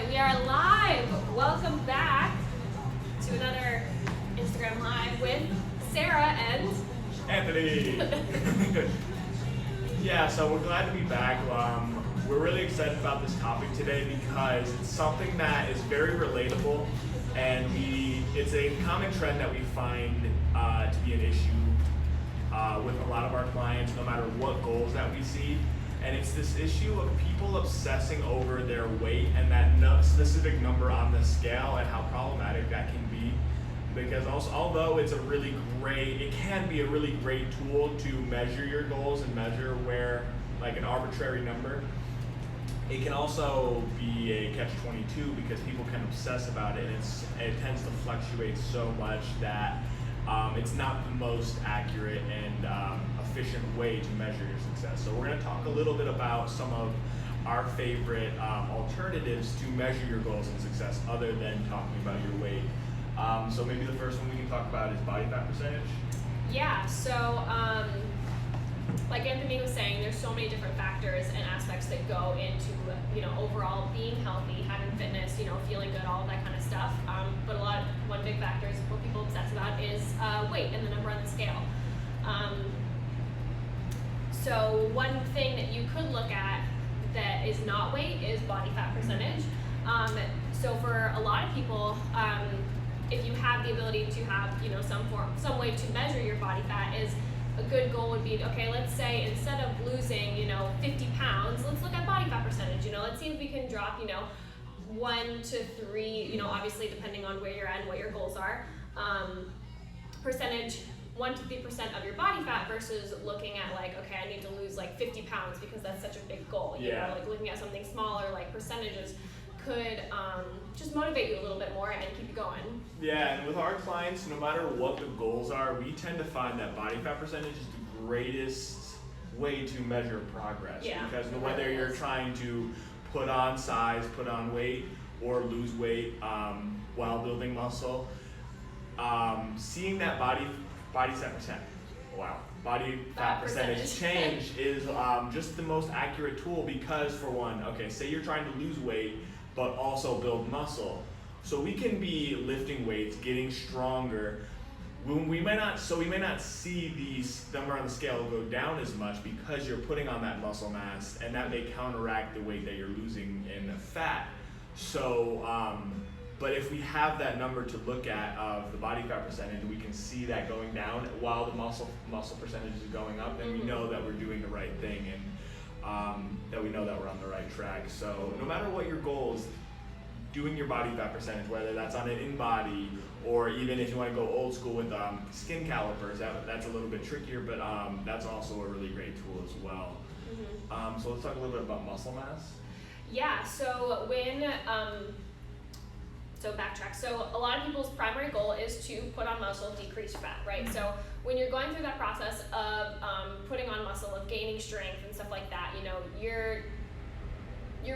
we are live. Welcome back to another Instagram Live with Sarah and Anthony. Yeah, so we're glad to be back. We're really excited about this topic today because it's something that is very relatable, and it's a common trend that we find to be an issue with a lot of our clients, no matter what goals that we see. And it's this issue of people obsessing over their weight and that specific number on the scale and how problematic that can be. Because also, although it can be a really great tool to measure your goals and measure where, like an arbitrary number, it can also be a catch-22 because people can obsess about it, and it tends to fluctuate so much that it's not the most accurate and efficient way to measure your success. So we're going to talk a little bit about some of our favorite alternatives to measure your goals and success other than talking about your weight. So maybe the first one we can talk about is body fat percentage. yeah, so like Anthony was saying, there's so many different factors and aspects that go into overall being healthy, having fitness, feeling good, all of that kind of stuff. But one big factor is what people obsess about is weight and the number on the scale. So one thing that you could look at that is not weight is body fat percentage. So for a lot of people, if you have the ability to have some way to measure your body fat, is a good goal would be, okay, let's say instead of losing 50 pounds, let's look at body fat percentage. Let's see if we can drop 1 to 3, obviously depending on where you're at and what your goals are, percentage 1 to 3% of your body fat versus looking at okay, I need to lose 50 pounds because that's such a big goal. Looking at something smaller, percentages could just motivate you a little bit more and keep you going. Yeah, and with our clients, no matter what the goals are, we tend to find that body fat percentage is the greatest way to measure progress. Yeah, because whether you're trying to put on size, put on weight, or lose weight while building muscle, seeing that body fat percentage change is just the most accurate tool because, for one, okay, say you're trying to lose weight but also build muscle. So we can be lifting weights, getting stronger. We may not see the number on the scale go down as much because you're putting on that muscle mass, and that may counteract the weight that you're losing in fat. So, but if we have that number to look at of the body fat percentage, we can see that going down while the muscle percentage is going up, then we know that we're doing the right thing, and that we know that we're on the right track. So no matter what your goals, doing your body fat percentage, whether that's on an in-body or even if you want to go old school with skin calipers, that's a little bit trickier, but that's also a really great tool as well. So let's talk a little bit about muscle mass. Yeah, so so backtrack. So a lot of people's primary goal is to put on muscle, decrease fat, right? So when you're going through that process of putting on muscle, of gaining strength and stuff like that, your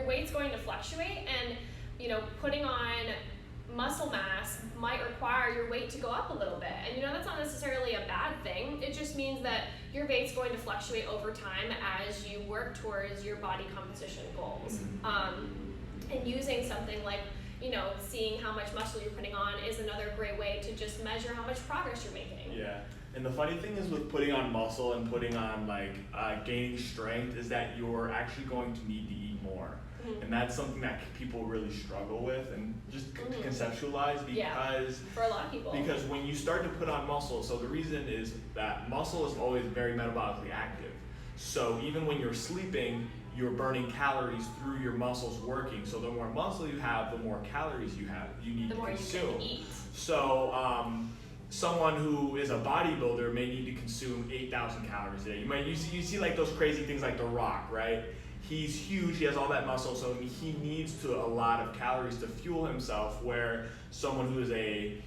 weight's going to fluctuate, and putting on muscle mass might require your weight to go up a little bit. And that's not necessarily a bad thing. It just means that your weight's going to fluctuate over time as you work towards your body composition goals. And using something like seeing how much muscle you're putting on is another great way to just measure how much progress you're making. Yeah, and the funny thing is with putting on muscle and putting on gaining strength is that you're actually going to need to eat more. And that's something that people really struggle with and just conceptualize because for a lot of people. Because when you start to put on muscle, so the reason is that muscle is always very metabolically active. So even when you're sleeping, you're burning calories through your muscles working. So the more muscle you have, the more calories you need to consume. The more you can eat. So someone who is a bodybuilder may need to consume 8,000 calories a day. You see those crazy things like The Rock, right? He's huge, he has all that muscle, so he needs a lot of calories to fuel himself, where someone who is a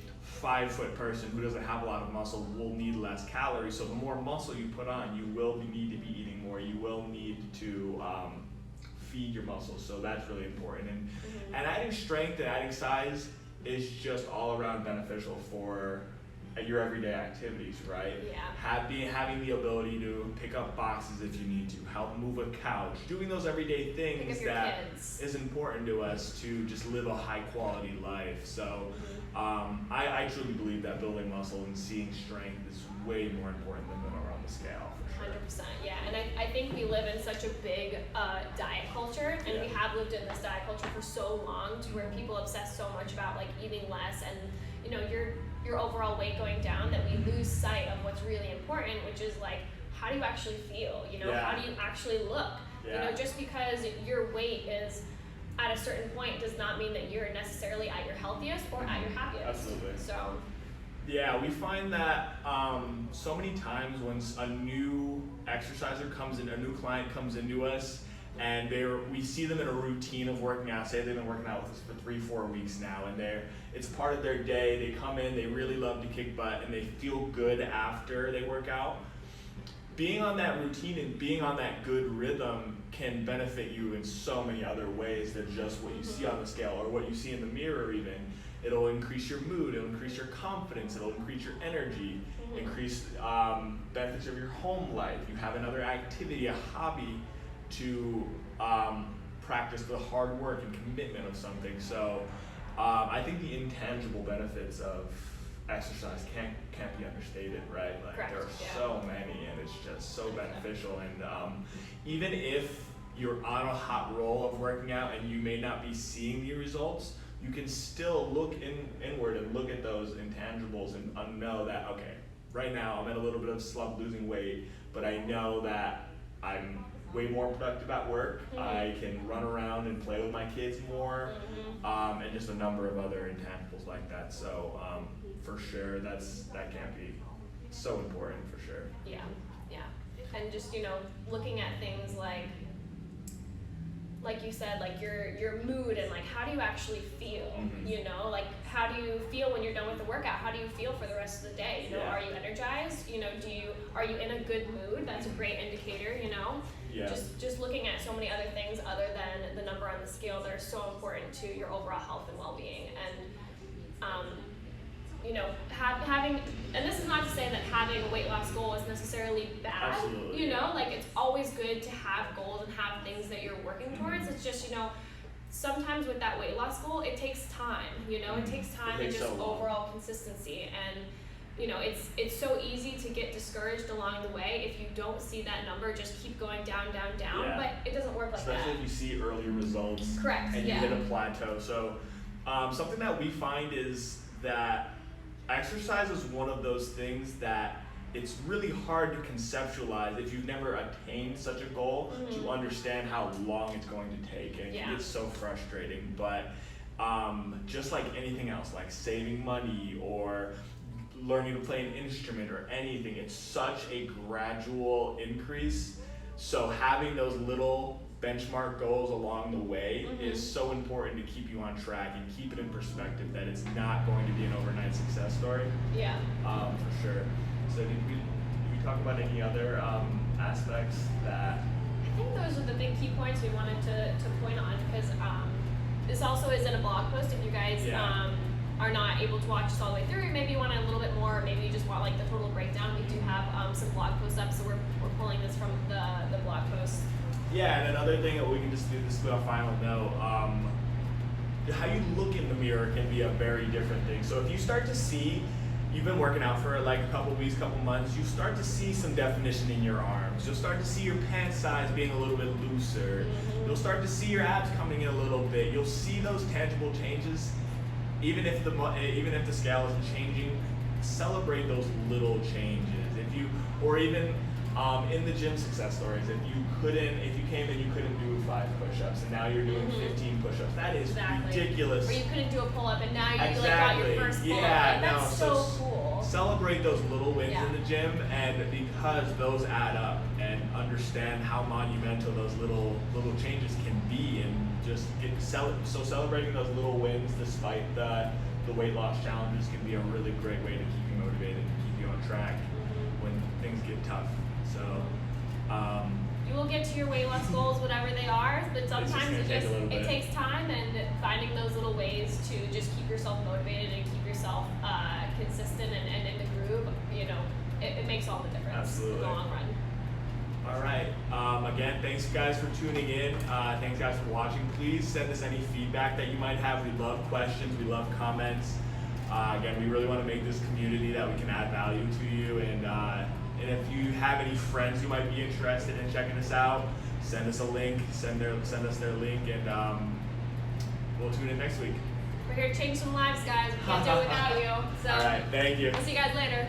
5-foot person who doesn't have a lot of muscle will need less calories. So the more muscle you put on, you will need to be eating more. You will need to feed your muscles. So that's really important. And adding strength and adding size is just all around beneficial for at your everyday activities, right? Yeah. Having the ability to pick up boxes if you need to, help move a couch, doing those everyday things that kids. is important to us to just live a high quality life. So I truly believe that building muscle and seeing strength is way more important than going around the scale. 100%, yeah, and I think we live in such a big diet culture, and we have lived in this diet culture for so long, to where people obsess so much about like eating less and your overall weight going down, that we lose sight of what's really important, which is like, how do you actually feel? How do you actually look? Just because your weight is at a certain point does not mean that you're necessarily at your healthiest or at your happiest. Absolutely. So. Yeah, we find that so many times when a new exerciser comes in, a new client comes into us, and we see them in a routine of working out. Say they've been working out with us for 3-4 weeks now, and it's part of their day. They come in, they really love to kick butt, and they feel good after they work out. Being on that routine and being on that good rhythm can benefit you in so many other ways than just what you see on the scale or what you see in the mirror even. It'll increase your mood, it'll increase your confidence, it'll increase your energy, increase benefits of your home life. You have another activity, a hobby to practice the hard work and commitment of something. So I think the intangible benefits of exercise can't be understated, right? Like Correct, there are so many, and it's just so beneficial. And even if you're on a hot roll of working out and you may not be seeing the results, you can still look inward and look at those intangibles and know that, okay, right now I'm at a little bit of slump losing weight, but I know that I'm way more productive at work. I can run around and play with my kids more, and just a number of other intangibles like that. So for sure, that can't be so important for sure. Yeah, and just looking at things like you said, like your mood and like how do you actually feel? Like how do you feel when you're done with the workout? How do you feel for the rest of the day? Are you energized? Are you in a good mood? That's a great indicator. Yeah. Just looking at so many other things other than the number on the scale that are so important to your overall health and well-being. And having, and this is not to say that having a weight loss goal is necessarily bad. Absolutely. Like it's always good to have goals and have things that you're working towards. It's just, sometimes with that weight loss goal, it takes time, it takes time and just overall consistency. And, it's so easy to get discouraged along the way if you don't see that number just keep going down, but it doesn't work like that. Especially if you see early results. Correct, and you hit a plateau. So something that we find is that exercise is one of those things that it's really hard to conceptualize if you've never attained such a goal to understand how long it's going to take, and it can get so frustrating. But just like anything else, like saving money or learning to play an instrument or anything, it's such a gradual increase. So having those little benchmark goals along the way is so important to keep you on track and keep it in perspective that it's not going to be an overnight success story. Yeah. For sure. So did we talk about any other aspects that? I think those are the big key points we wanted to point on, because this also is in a blog post. If you guys are not able to watch this all the way through, maybe you want a little bit more, or maybe you just want like the total breakdown, we do have some blog posts up, so we're pulling this from the blog post. Yeah, and another thing that we can just do, this is a final note, how you look in the mirror can be a very different thing. So if you start to see, you've been working out for like a couple weeks, couple months, you start to see some definition in your arms. You'll start to see your pant size being a little bit looser. You'll start to see your abs coming in a little bit. You'll see those tangible changes. Even if the scale isn't changing, celebrate those little changes. Or even in the gym success stories, if you came in, you couldn't do 5 push-ups, and now you're doing 15 push-ups. That is ridiculous. Or you couldn't do a pull-up, and now you got your first pull-up. That's so cool. Celebrate those little wins in the gym, and because those add up, and understand how monumental those little changes can be, and just celebrating those little wins despite the weight loss challenges can be a really great way to keep you motivated and keep you on track when things get tough. So you will get to your weight loss goals, whatever they are, but sometimes it takes time, and finding those little ways to just keep yourself motivated and keep yourself consistent and in the groove, you know, it makes all the difference Absolutely. in the long run. All right. Again, thanks guys for tuning in. Thanks guys for watching. Please send us any feedback that you might have. We love questions. We love comments. Again, we really want to make this community that we can add value to you. And if you have any friends who might be interested in checking us out, send us a link. Send us their link, and we'll tune in next week. We're here to change some lives, guys. We can't do it without you. So All right. Thank you. we'll see you guys later.